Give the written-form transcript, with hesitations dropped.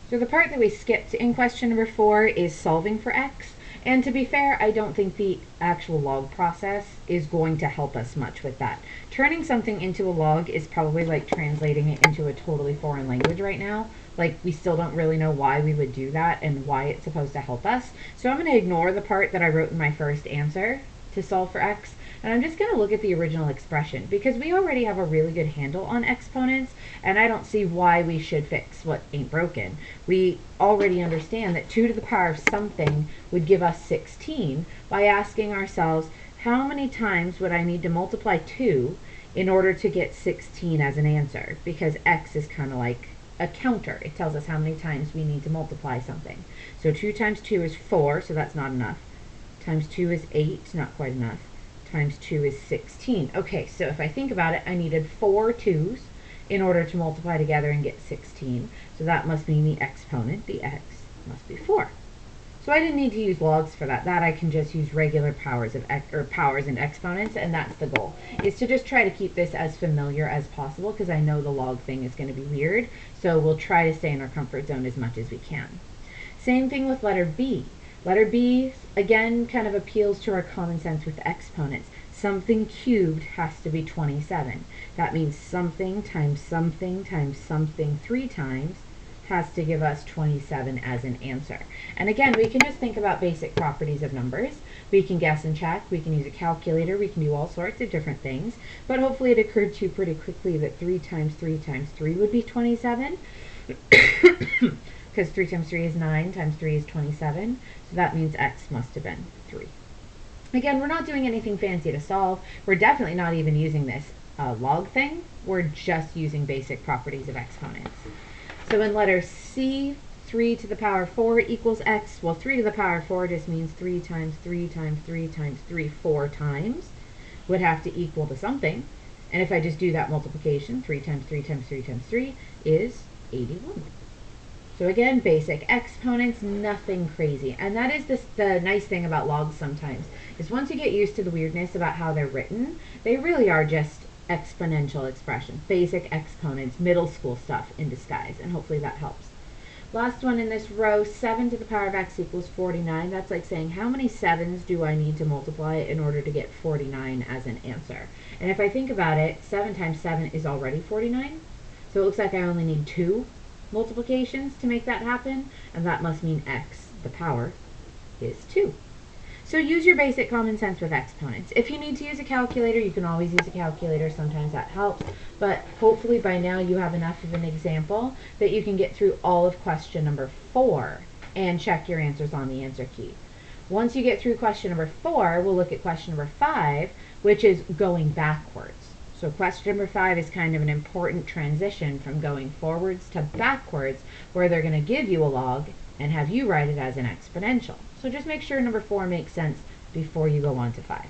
So the part that we skipped in question number 4 is solving for x. And to be fair, I don't think the actual log process is going to help us much with that. Turning something into a log is probably like translating it into a totally foreign language right now. Like, we still don't really know why we would do that and why it's supposed to help us. So I'm going to ignore the part that I wrote in my first answer to solve for x, and I'm just going to look at the original expression because we already have a really good handle on exponents, and I don't see why we should fix what ain't broken. We already understand that 2 to the power of something would give us 16 by asking ourselves, how many times would I need to multiply 2 in order to get 16 as an answer? Because x is kind of like a counter. It tells us how many times we need to multiply something. So 2 times 2 is 4, so that's not enough. Times 2 is 8, not quite enough. Times 2 is 16. Okay, so if I think about it, I needed 4 2's in order to multiply together and get 16. So that must mean the exponent, the x, must be 4. So I didn't need to use logs for that. That I can just use regular powers of powers and exponents, and that's the goal, is to just try to keep this as familiar as possible, because I know the log thing is going to be weird. So we'll try to stay in our comfort zone as much as we can. Same thing with letter B. Letter B, again, kind of appeals to our common sense with exponents. Something cubed has to be 27. That means something times something times something 3 times has to give us 27 as an answer. And again, we can just think about basic properties of numbers. We can guess and check, we can use a calculator, we can do all sorts of different things, but hopefully it occurred to you pretty quickly that 3 times 3 times 3 would be 27. Because 3 times 3 is 9, times 3 is 27, so that means x must have been 3. Again, we're not doing anything fancy to solve. We're definitely not even using this log thing. We're just using basic properties of exponents. So in letter C, 3 to the power 4 equals x. Well, 3 to the power 4 just means 3 times 3 times 3 times 3, 4 times, would have to equal to something. And if I just do that multiplication, 3 times 3 times 3 times 3 is 81. So again, basic exponents, nothing crazy. And that is the nice thing about logs sometimes, is once you get used to the weirdness about how they're written, they really are just exponential expressions, basic exponents, middle school stuff in disguise, and hopefully that helps. Last one in this row, 7 to the power of x equals 49. That's like saying, how many 7's do I need to multiply in order to get 49 as an answer? And if I think about it, 7 times 7 is already 49. So it looks like I only need 2 multiplications to make that happen, and that must mean x, the power, is 2. So use your basic common sense with exponents. If you need to use a calculator, you can always use a calculator. Sometimes that helps, but hopefully by now you have enough of an example that you can get through all of question number 4 and check your answers on the answer key. Once you get through question number 4, we'll look at question number 5, which is going backwards. So question number 5 is kind of an important transition from going forwards to backwards, where they're going to give you a log and have you write it as an exponential. So just make sure number 4 makes sense before you go on to 5.